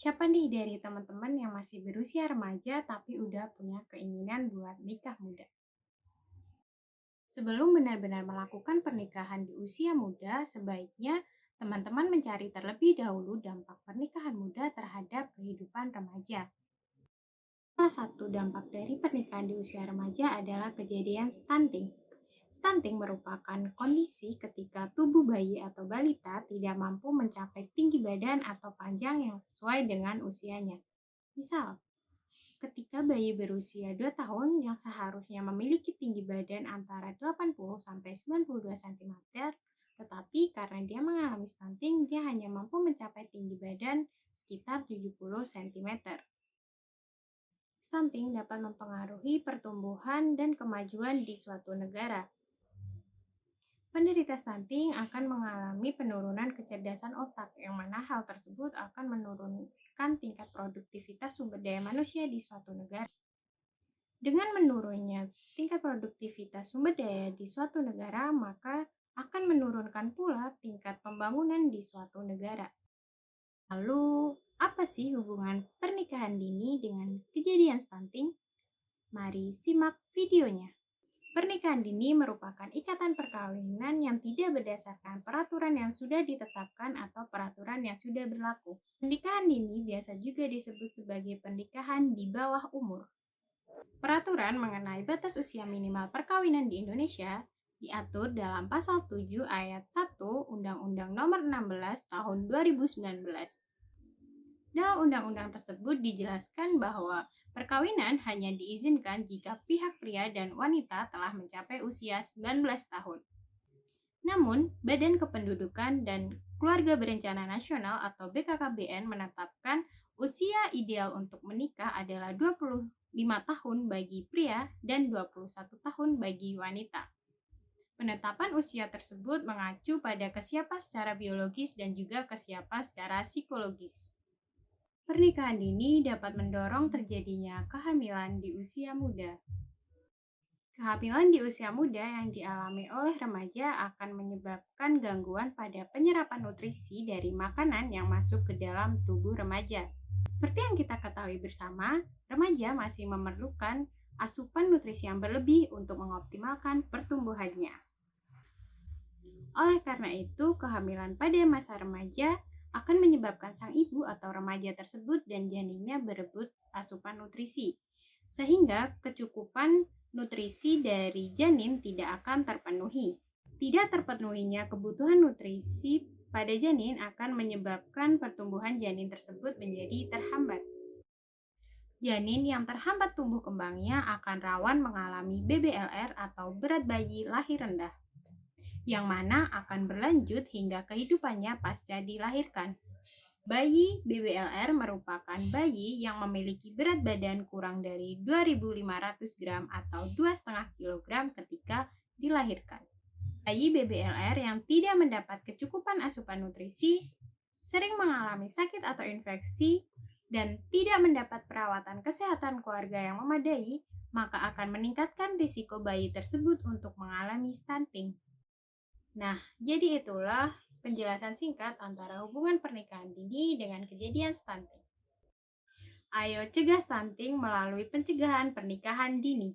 Siapa nih dari teman-teman yang masih berusia remaja tapi udah punya keinginan buat nikah muda? Sebelum benar-benar melakukan pernikahan di usia muda, sebaiknya teman-teman mencari terlebih dahulu dampak pernikahan muda terhadap kehidupan remaja. Salah satu dampak dari pernikahan di usia remaja adalah kejadian stunting. Stunting merupakan kondisi ketika tubuh bayi atau balita tidak mampu mencapai tinggi badan atau panjang yang sesuai dengan usianya. Misal, ketika bayi berusia 2 tahun yang seharusnya memiliki tinggi badan antara 80 sampai 92 cm, tetapi karena dia mengalami stunting, dia hanya mampu mencapai tinggi badan sekitar 70 cm. Stunting dapat mempengaruhi pertumbuhan dan kemajuan di suatu negara. Penderita stunting akan mengalami penurunan kecerdasan otak, yang mana hal tersebut akan menurunkan tingkat produktivitas sumber daya manusia di suatu negara. Dengan menurunnya tingkat produktivitas sumber daya di suatu negara, maka akan menurunkan pula tingkat pembangunan di suatu negara. Lalu, apa sih hubungan pernikahan dini dengan kejadian stunting? Mari simak videonya. Pernikahan dini merupakan ikatan perkawinan yang tidak berdasarkan peraturan yang sudah ditetapkan atau peraturan yang sudah berlaku. Pernikahan dini biasa juga disebut sebagai pernikahan di bawah umur. Peraturan mengenai batas usia minimal perkawinan di Indonesia diatur dalam Pasal 7 Ayat 1 Undang-Undang Nomor 16 Tahun 2019. Dalam undang-undang tersebut dijelaskan bahwa perkawinan hanya diizinkan jika pihak pria dan wanita telah mencapai usia 19 tahun. Namun, Badan Kependudukan dan Keluarga Berencana Nasional atau BKKBN menetapkan usia ideal untuk menikah adalah 25 tahun bagi pria dan 21 tahun bagi wanita. Penetapan usia tersebut mengacu pada kesiapan secara biologis dan juga kesiapan secara psikologis. Pernikahan dini dapat mendorong terjadinya kehamilan di usia muda. Kehamilan di usia muda yang dialami oleh remaja akan menyebabkan gangguan pada penyerapan nutrisi dari makanan yang masuk ke dalam tubuh remaja. Seperti yang kita ketahui bersama, remaja masih memerlukan asupan nutrisi yang berlebih untuk mengoptimalkan pertumbuhannya. Oleh karena itu, kehamilan pada masa remaja akan menyebabkan sang ibu atau remaja tersebut dan janinnya berebut asupan nutrisi, sehingga kecukupan nutrisi dari janin tidak akan terpenuhi. Tidak terpenuhinya kebutuhan nutrisi pada janin akan menyebabkan pertumbuhan janin tersebut menjadi terhambat. Janin yang terhambat tumbuh kembangnya akan rawan mengalami BBLR atau berat bayi lahir rendah, yang mana akan berlanjut hingga kehidupannya pasca dilahirkan. Bayi BBLR merupakan bayi yang memiliki berat badan kurang dari 2.500 gram atau 2,5 kg ketika dilahirkan. Bayi BBLR yang tidak mendapat kecukupan asupan nutrisi, sering mengalami sakit atau infeksi, dan tidak mendapat perawatan kesehatan keluarga yang memadai, maka akan meningkatkan risiko bayi tersebut untuk mengalami stunting. Nah, jadi itulah penjelasan singkat antara hubungan pernikahan dini dengan kejadian stunting. Ayo cegah stunting melalui pencegahan pernikahan dini.